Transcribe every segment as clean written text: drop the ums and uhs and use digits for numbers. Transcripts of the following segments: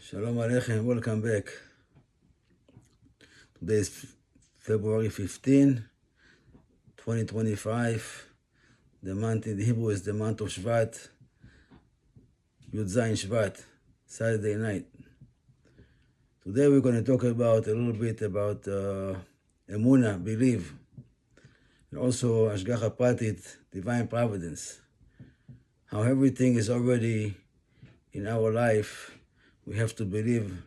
Shalom Aleichem, welcome back. Today is February 15, 2025. The month in Hebrew is the month of Shvat, Yud Zayin Shvat, Saturday night. Today we're going to talk about a little bit about Emunah, belief, and also Ashgacha Pratit, divine providence. How everything is already in our life. We have to believe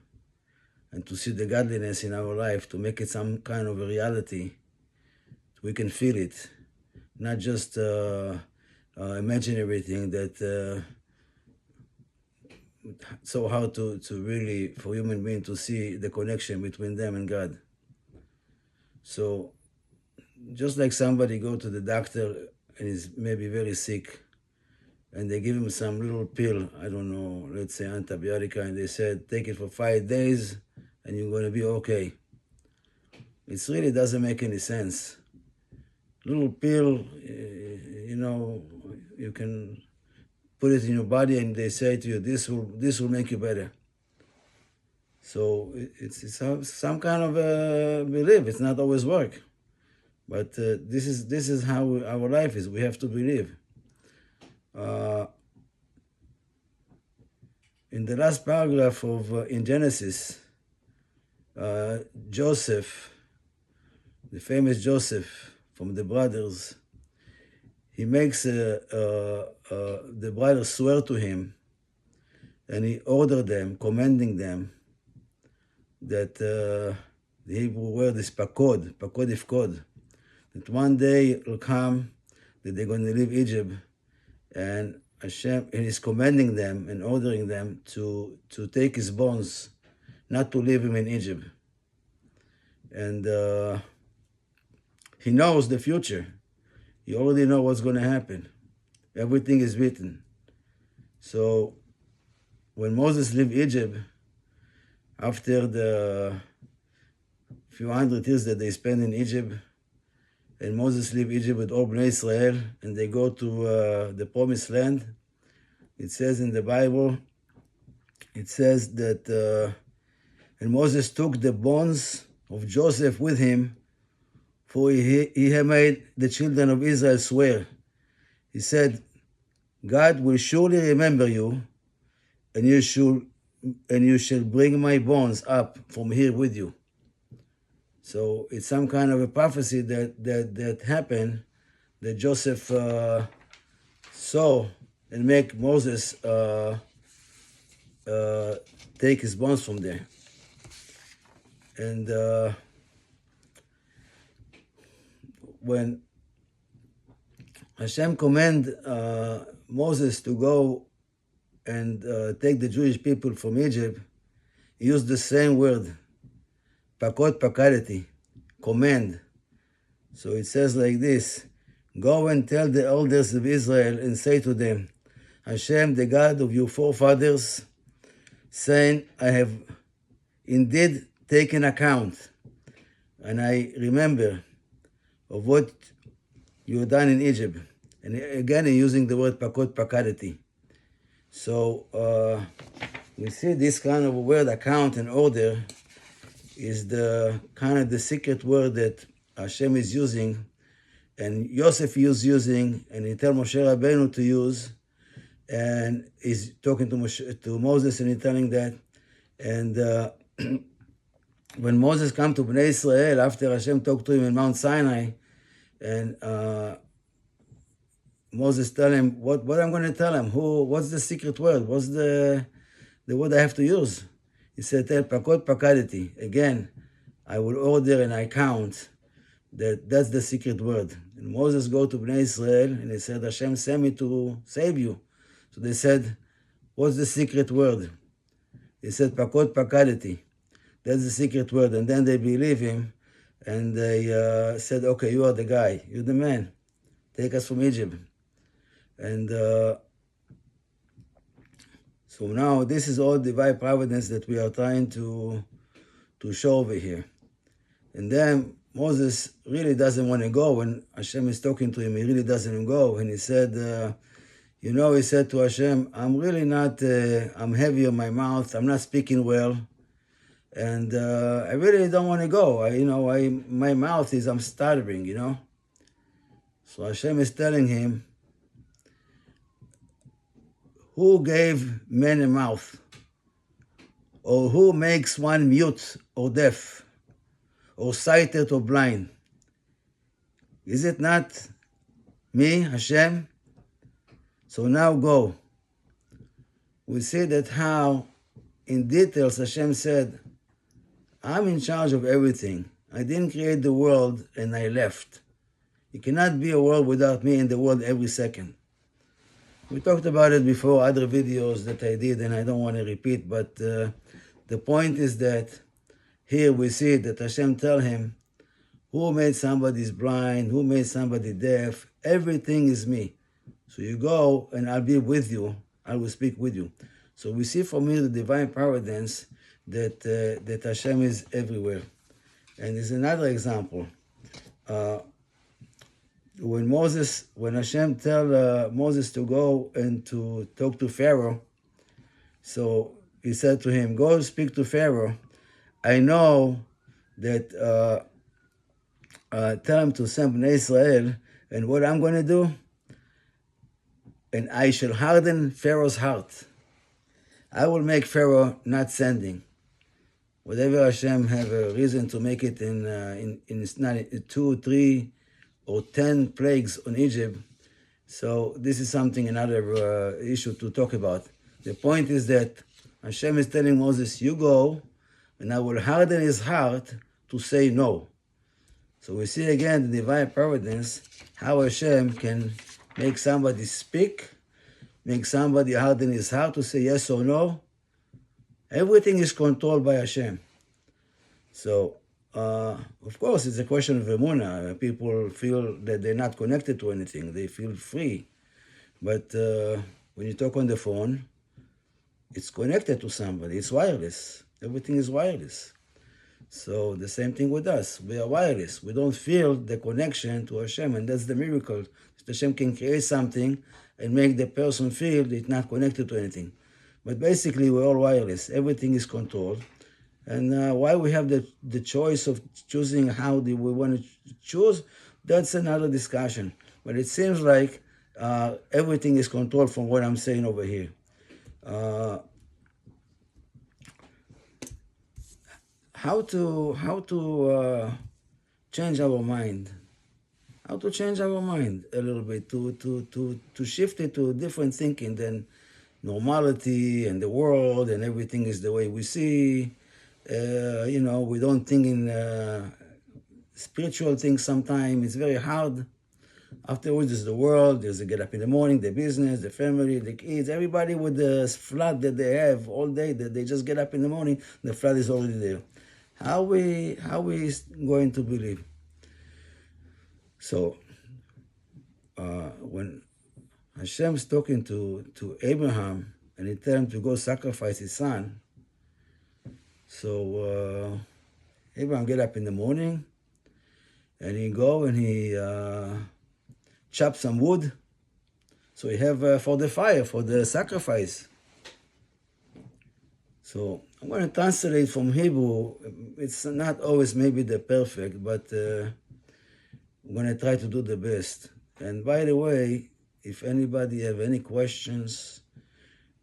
and to see the godliness in our life, to make it some kind of a reality. We can feel it, not just imagine everything that so hard to really, for human being to see the connection between them and God. So just like somebody go to the doctor and is maybe very sick, and they give him some little pill, I don't know, let's say antibiotic, and they said, take it for 5 days and you're going to be okay. It really doesn't make any sense. Little pill, you can put it in your body and they say to you, this will make you better. So it's some kind of a belief. It's not always work. But this is how our life is. We have to believe. In the last paragraph of in Genesis, Joseph, the famous Joseph from the brothers, he makes the brothers swear to him, and he ordered them, commanding them, that the Hebrew word is pakod ifkod, that one day it will come that they're going to leave Egypt, and Hashem, and he's commanding them and ordering them to take his bones, not to leave him in Egypt. And he knows the future. He already knows what's going to happen. Everything is written. So when Moses left Egypt, after the few hundred years that they spent in Egypt, and Moses left Egypt with all Bnei Israel, and they go to the Promised Land. It says in the Bible, it says that, and Moses took the bones of Joseph with him, for he had made the children of Israel swear. He said, God will surely remember you, and you shall bring my bones up from here with you. So it's some kind of a prophecy that happened, that Joseph saw and make Moses take his bones from there. And when Hashem command Moses to go and take the Jewish people from Egypt, he used the same word, pakod pakaliti, command. So it says like this, go and tell the elders of Israel and say to them, Hashem, the God of your forefathers, saying, I have indeed taken account, and I remember of what you have done in Egypt. And again, using the word pakod pakaliti. So we see this kind of a word, account and order, is the kind of the secret word that Hashem is using, and Yosef is using, and he tell Moshe Rabbeinu to use, and he's talking to Moses, and he's telling that. And when Moses come to Bnei Israel, after Hashem talked to him in Mount Sinai, and Moses tell him, what I'm going to tell him? What's the secret word? What's the word I have to use? He said, tell pakod pakaliti. Again, I will order and I count. That's the secret word. And Moses go to Bnei Israel and he said, Hashem sent me to save you. So they said, what's the secret word? He said, pakod pakaliti. That's the secret word. And then they believe him and they said, okay, you are the guy. You're the man. Take us from Egypt. And so now this is all divine providence that we are trying to show over here. And then Moses really doesn't want to go. When Hashem is talking to him, he really doesn't go. And he said, You know, he said to Hashem, I'm really not, I'm heavy on my mouth, I'm not speaking well, and I really don't want to go. My mouth is, I'm stuttering, So Hashem is telling him, who gave man a mouth? Or who makes one mute or deaf, or sighted or blind? Is it not me, Hashem? So now go. We see that how, in details, Hashem said, I'm in charge of everything. I didn't create the world and I left. It cannot be a world without me in the world every second. We talked about it before, other videos that I did, and I don't want to repeat, but the point is that here we see that Hashem tell him, who made somebody blind, who made somebody deaf, everything is me. So you go and I'll be with you, I will speak with you. So we see from here the divine providence that Hashem is everywhere. And there's another example. When Hashem tell Moses to go and to talk to Pharaoh, so he said to him, go speak to Pharaoh. I know that, tell him to send Bnei Israel, and what I'm going to do, and I shall harden Pharaoh's heart. I will make Pharaoh not sending. Whatever Hashem have a reason to make it in 2, 3, or 10 plagues on Egypt. So this is something, another issue to talk about. The point is that Hashem is telling Moses, you go, and I will harden his heart to say no. So we see again the divine providence, how Hashem can make somebody speak, make somebody harden his heart to say yes or no. Everything is controlled by Hashem. So, of course, it's a question of emunah. People feel that they're not connected to anything. They feel free. But when you talk on the phone, it's connected to somebody. It's wireless. Everything is wireless. So the same thing with us. We are wireless. We don't feel the connection to Hashem, and that's the miracle. Hashem can create something and make the person feel it's not connected to anything. But basically, we're all wireless. Everything is controlled. And why we have the choice of choosing how we want to choose, that's another discussion. But it seems like everything is controlled from what I'm saying over here. How to change our mind? How to change our mind a little bit to shift it to different thinking than normality and the world and everything is the way we see. We don't think in spiritual things sometimes. It's very hard. Afterwards, there's the world, there's the get up in the morning, the business, the family, the kids, everybody with the flood that they have all day, that they just get up in the morning, the flood is already there. How we going to believe? So, when Hashem's talking to Abraham, and he tells him to go sacrifice his son, so Abraham get up in the morning, and he go and he chop some wood, so he have for the fire, for the sacrifice. So I'm going to translate from Hebrew. It's not always maybe the perfect, but I'm going to try to do the best. And by the way, if anybody have any questions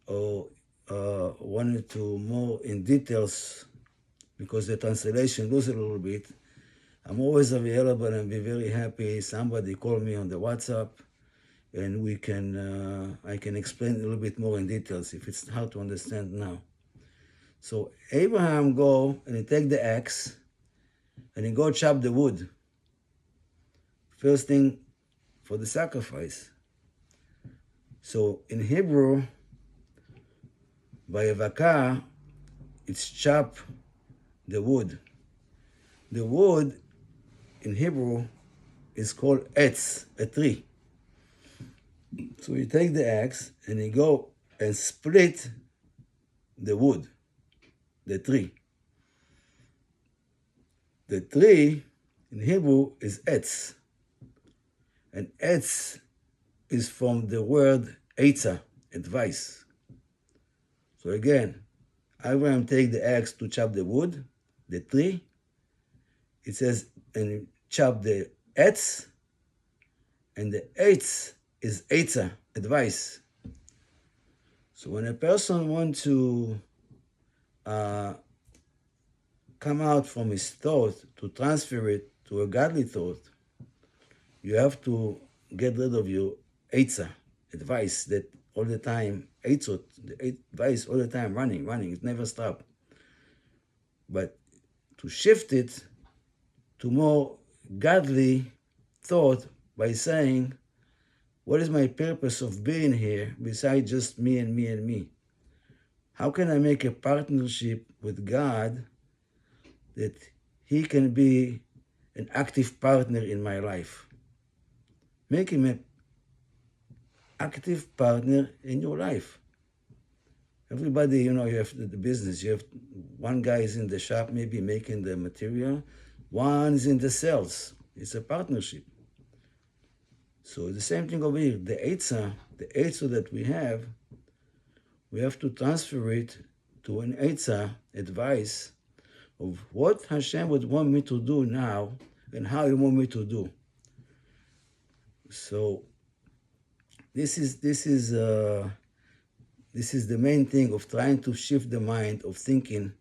or wanted to more in details, because the translation lose a little bit, I'm always available and be very happy. Somebody call me on the WhatsApp, and we can I can explain a little bit more in details if it's hard to understand now. So Abraham go and he take the axe and he go chop the wood. First thing for the sacrifice. So in Hebrew, by Avaka, it's chop the wood. The wood in Hebrew is called etz, a tree. So you take the axe and you go and split the wood, the tree. The tree in Hebrew is etz. And etz is from the word Eitzah, advice. So again, Abraham take the axe to chop the wood, the tree. It says, and chop the etz, and the etz is Eitzah, advice. So when a person wants to come out from his thought to transfer it to a godly thought, you have to get rid of your Eitzah, advice that all the time, Eitzot, the advice all the time, running, it never stops. But to shift it to more godly thought by saying, what is my purpose of being here besides just me and me and me? How can I make a partnership with God that He can be an active partner in my life? Make Him an active partner in your life. Everybody, you have the business. You have one guy is in the shop, maybe making the material. One is in the sales. It's a partnership. So the same thing over here. The Eitzah that we have to transfer it to an Eitzah, advice of what Hashem would want me to do now and how He want me to do. So this is the main thing of trying to shift the mind of thinking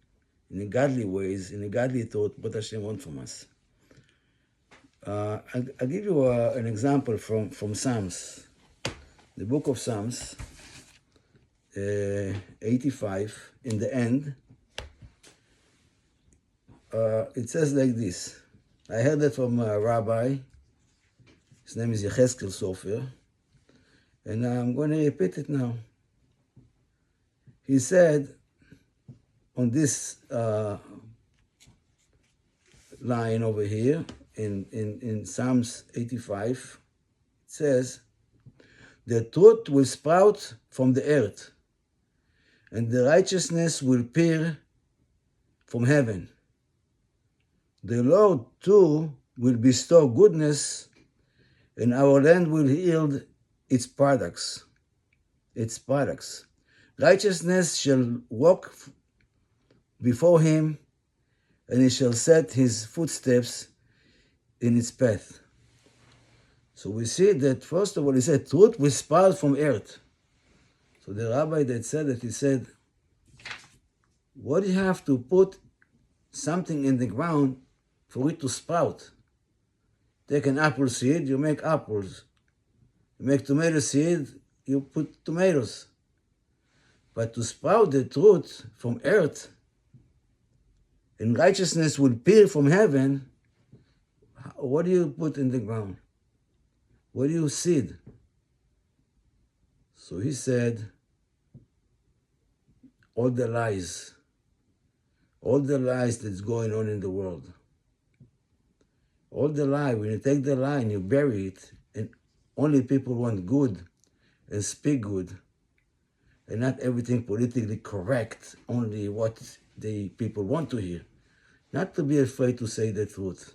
in a godly ways, in a godly thought, what Hashem wants from us. I'll give you an example from Psalms. The book of Psalms, 85, in the end, it says like this. I heard that from a rabbi. His name is Yecheskel Sofer. And I'm going to repeat it now. He said on this line over here in Psalms 85, it says, the truth will sprout from the earth, and the righteousness will peer from heaven. The Lord too will bestow goodness, and our land will yield its products. Righteousness shall walk before Him, and He shall set His footsteps in its path. So we see that, first of all, He said, truth will sprout from earth. So the rabbi that said that, he said, what do you have to put something in the ground for it to sprout? Take an apple seed, you make apples. You make tomato seed, you put tomatoes. But to sprout the truth from earth, and righteousness will peer from heaven, what do you put in the ground? What do you seed? So he said, all the lies that's going on in the world. All the lie, when you take the lie and you bury it, and only people want good and speak good, and not everything politically correct, only what the people want to hear. Not to be afraid to say the truth.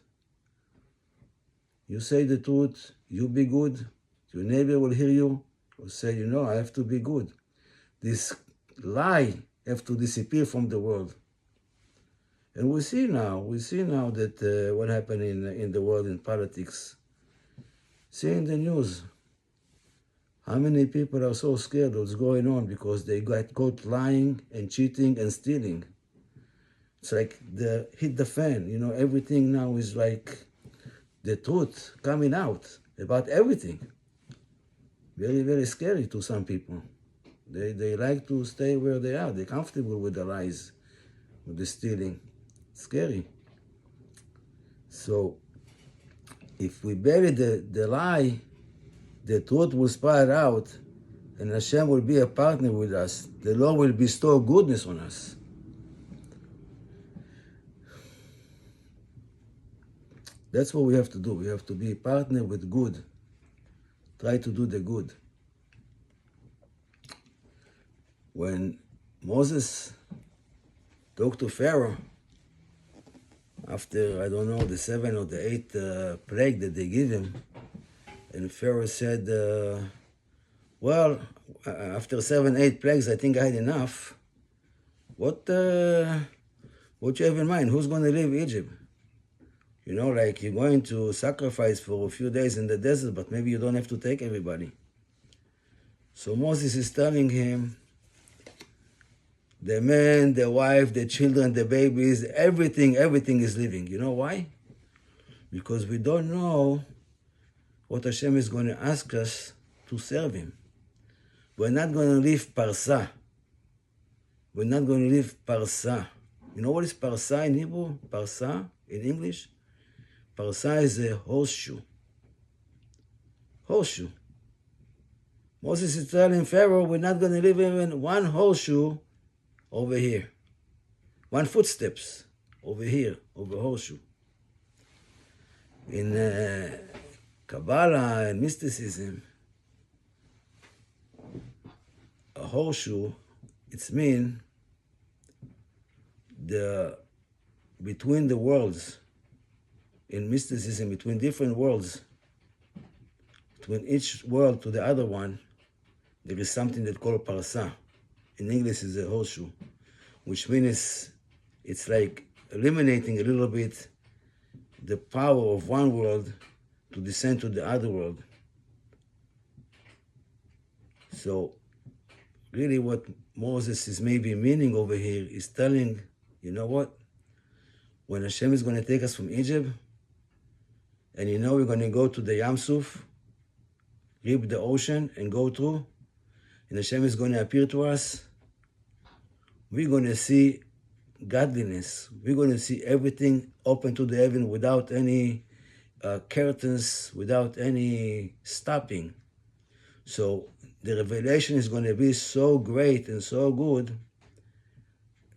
You say the truth, you be good, your neighbor will hear you, or say, I have to be good. This lie have to disappear from the world. And we see now that what happened in the world in politics. See in the news, how many people are so scared of what's going on because they got caught lying and cheating and stealing. It's like hit the fan, everything now is like the truth coming out about everything. Very, very scary to some people. They like to stay where they are. They're comfortable with the lies, with the stealing. Scary. So if we bury the lie, the truth will spread out, and Hashem will be a partner with us. The Lord will bestow goodness on us. That's what we have to do. We have to be a partner with good. Try to do the good. When Moses talked to Pharaoh, after, the 7 or the 8 plague that they give him, and Pharaoh said, well, after 7, 8 plagues, I think I had enough. What you have in mind? Who's going to leave Egypt? You know, like you're going to sacrifice for a few days in the desert, but maybe you don't have to take everybody. So Moses is telling him, the man, the wife, the children, the babies, everything is leaving. You know why? Because we don't know what Hashem is going to ask us to serve Him. We're not going to leave Parsa. We're not going to leave Parsa. You know what is Parsa in Hebrew? Parsa in English? Parsa is a horseshoe. Horseshoe. Moses is telling Pharaoh, we're not going to leave even one horseshoe over here. One footsteps over here, over horseshoe. In Kabbalah and mysticism, a horseshoe, it's mean between the worlds, in mysticism, between different worlds, between each world to the other one, there is something that called parsa. In English is a horseshoe, which means it's like eliminating a little bit the power of one world to descend to the other world. So really what Moses is maybe meaning over here is telling, you know what? When Hashem is going to take us from Egypt, and you know we're going to go to the Yam Suf, rip the ocean and go through, and Hashem is going to appear to us, we're going to see godliness. We're going to see everything open to the heaven without any curtains, without any stopping. So the revelation is going to be so great and so good,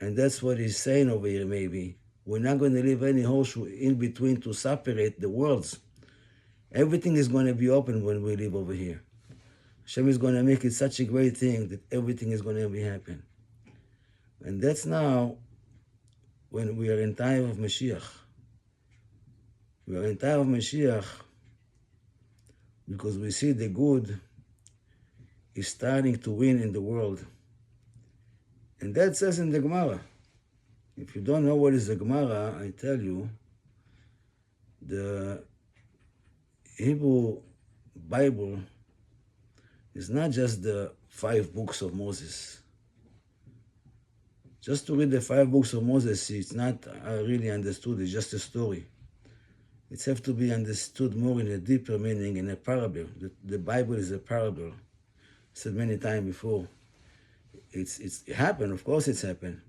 and that's what he's saying over here maybe. We're not going to leave any horseshoe in between to separate the worlds. Everything is going to be open when we live over here. Hashem is going to make it such a great thing that everything is going to be happen. And that's now when we are in time of Mashiach. We are in time of Mashiach because we see the good is starting to win in the world. And that says in the Gemara. If you don't know what is the Gemara, I tell you, the Hebrew Bible is not just the 5 books of Moses. Just to read the 5 books of Moses, it's not really understood, it's just a story. It has to be understood more in a deeper meaning, in a parable. The Bible is a parable. I said many times before. It happened, of course it's happened.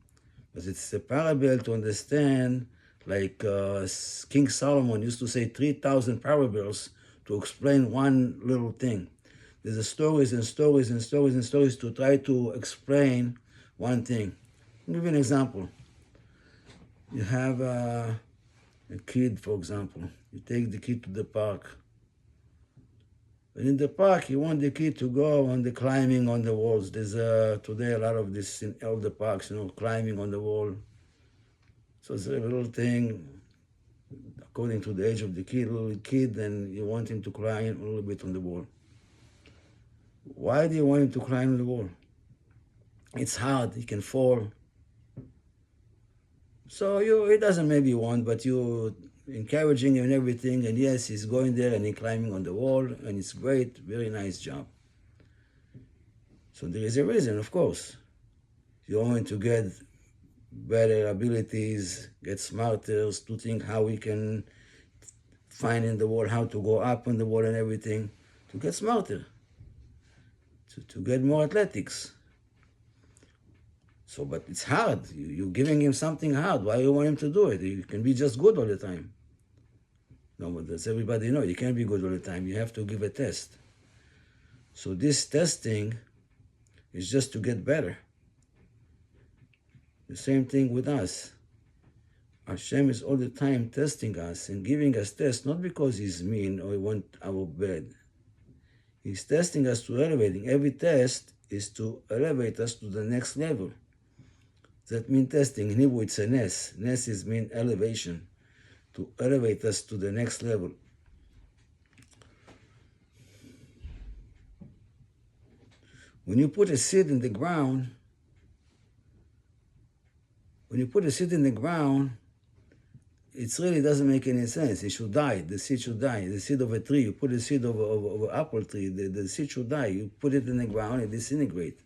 But it's a parable to understand, like King Solomon used to say 3,000 parables to explain one little thing. There's stories and stories and stories and stories to try to explain one thing. I'll give you an example. You have a kid, for example. You take the kid to the park. And in the park, you want the kid to go on the climbing on the walls. There's today a lot of this in all the parks, climbing on the wall. So it's a little thing, according to the age of the kid, little kid, and you want him to climb a little bit on the wall. Why do you want him to climb on the wall? It's hard, he can fall. So he doesn't maybe want, but you encouraging him and everything, and yes, he's going there and he's climbing on the wall, and it's great, very nice job. So there is a reason, of course. You want to get better abilities, get smarter, to think how we can find in the wall, how to go up on the wall and everything, to get smarter, to get more athletics. So, but it's hard. You're giving him something hard. Why do you want him to do it? You can be just good all the time. No, but as everybody knows, you can't be good all the time. You have to give a test. So this testing is just to get better. The same thing with us. Hashem is all the time testing us and giving us tests, not because He's mean or He wants our bad. He's testing us to elevating. Every test is to elevate us to the next level. That means testing. In Hebrew, it's a nes. Nes is mean elevation, to elevate us to the next level. When you put a seed in the ground, it really doesn't make any sense. It should die. The seed should die. The seed of a tree, you put a seed of an apple tree, the seed should die. You put it in the ground, it disintegrates.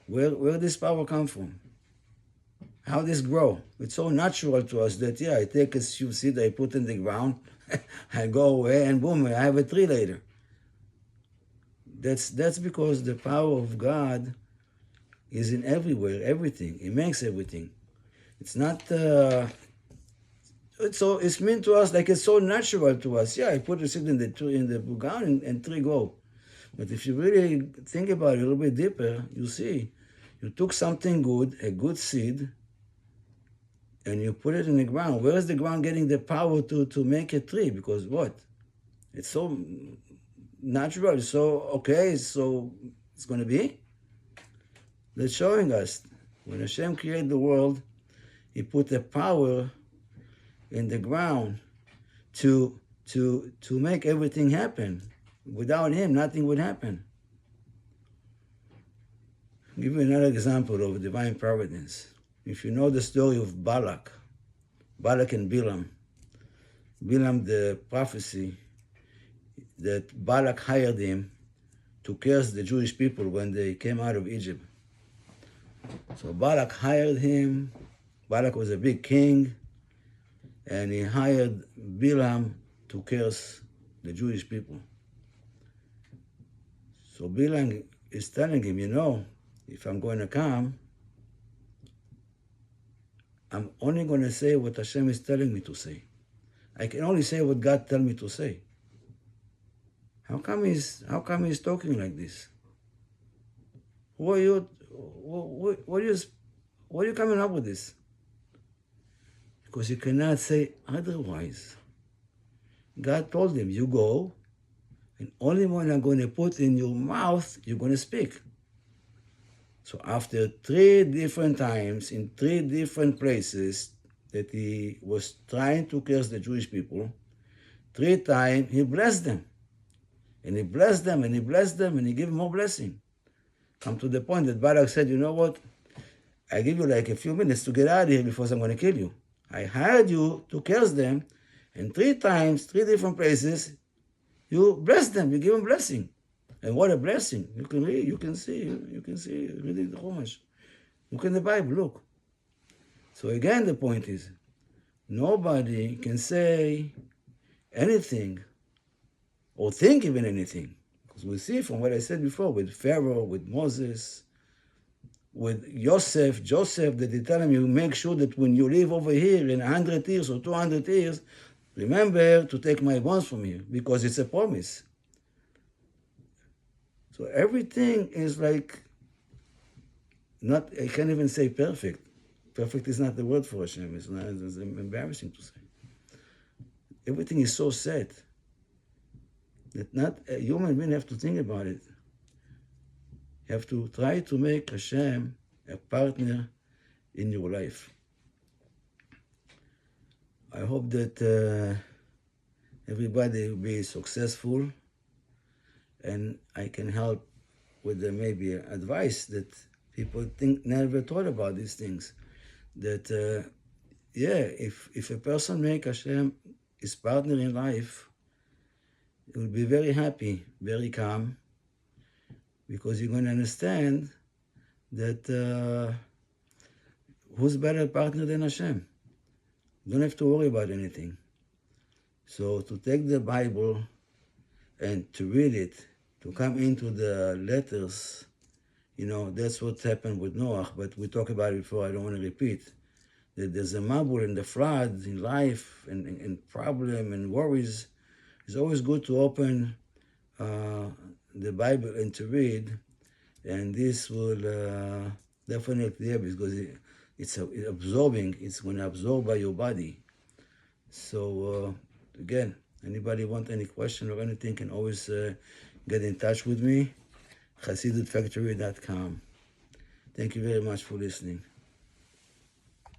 Where this power come from? How this grow? It's so natural to us that, yeah, I take a few seed, I put in the ground, I go away, and boom, I have a tree later. That's because the power of God is in everywhere, everything. He makes everything. It's not... it's meant to us like it's so natural to us. Yeah, I put a seed in the ground and tree grow. But if you really think about it a little bit deeper, you see, you took something good, a good seed, and you put it in the ground. Where is the ground getting the power to make a tree? Because what? It's so natural, so okay, so it's going to be. That's showing us when Hashem created the world, He put the power in the ground to make everything happen. Without Him, nothing would happen. I'll give you another example of divine providence. If you know the story of Balak and Bilam, the prophecy that Balak hired him to curse the Jewish people when they came out of Egypt. So Balak hired him. Balak was a big king, and he hired Bilam to curse the Jewish people. So Bilam is telling him, you know, if I'm going to come, I'm only going to say what Hashem is telling me to say. I can only say what God tells me to say. How come he's talking like this? What are you coming up with this? Because you cannot say otherwise. God told him, you go, and only when I'm going to put in your mouth, you're going to speak. So after 3 different times, in 3 different places, that he was trying to curse the Jewish people, 3 times he blessed them. And he blessed them, and he blessed them, and he gave them more blessing. Come to the point that Balak said, you know what? I give you like a few minutes to get out of here before I'm going to kill you. I hired you to curse them, and 3 times, 3 different places, you bless them, you give them blessing. And what a blessing. You can read, you can see, reading the Chumash. Look in the Bible, look. So again, the point is, nobody can say anything or think even anything. Because we see from what I said before with Pharaoh, with Moses, with Joseph, that they tell him, you make sure that when you live over here in 100 years or 200 years, remember to take my bonds from you, because it's a promise. So everything is like, not, I can't even say perfect. Perfect is not the word for Hashem. It's embarrassing to say. Everything is so set that not a human being have to think about it. You have to try to make Hashem a partner in your life. I hope that everybody will be successful, and I can help with maybe advice that people never thought about these things. That if a person make Hashem his partner in life, he will be very happy, very calm, because you're going to understand that who's better partner than Hashem? You don't have to worry about anything. So to take the Bible and to read it, to come into the letters, you know, that's what happened with Noah, but we talked about it before, I don't want to repeat. That there's a mabul in the flood, in life, and problem and worries. It's always good to open the Bible and to read, and this will definitely help, because it's absorbing, it's going to absorb by your body. So again, anybody want any question or anything can always get in touch with me, chasidutfactory.com. Thank you very much for listening.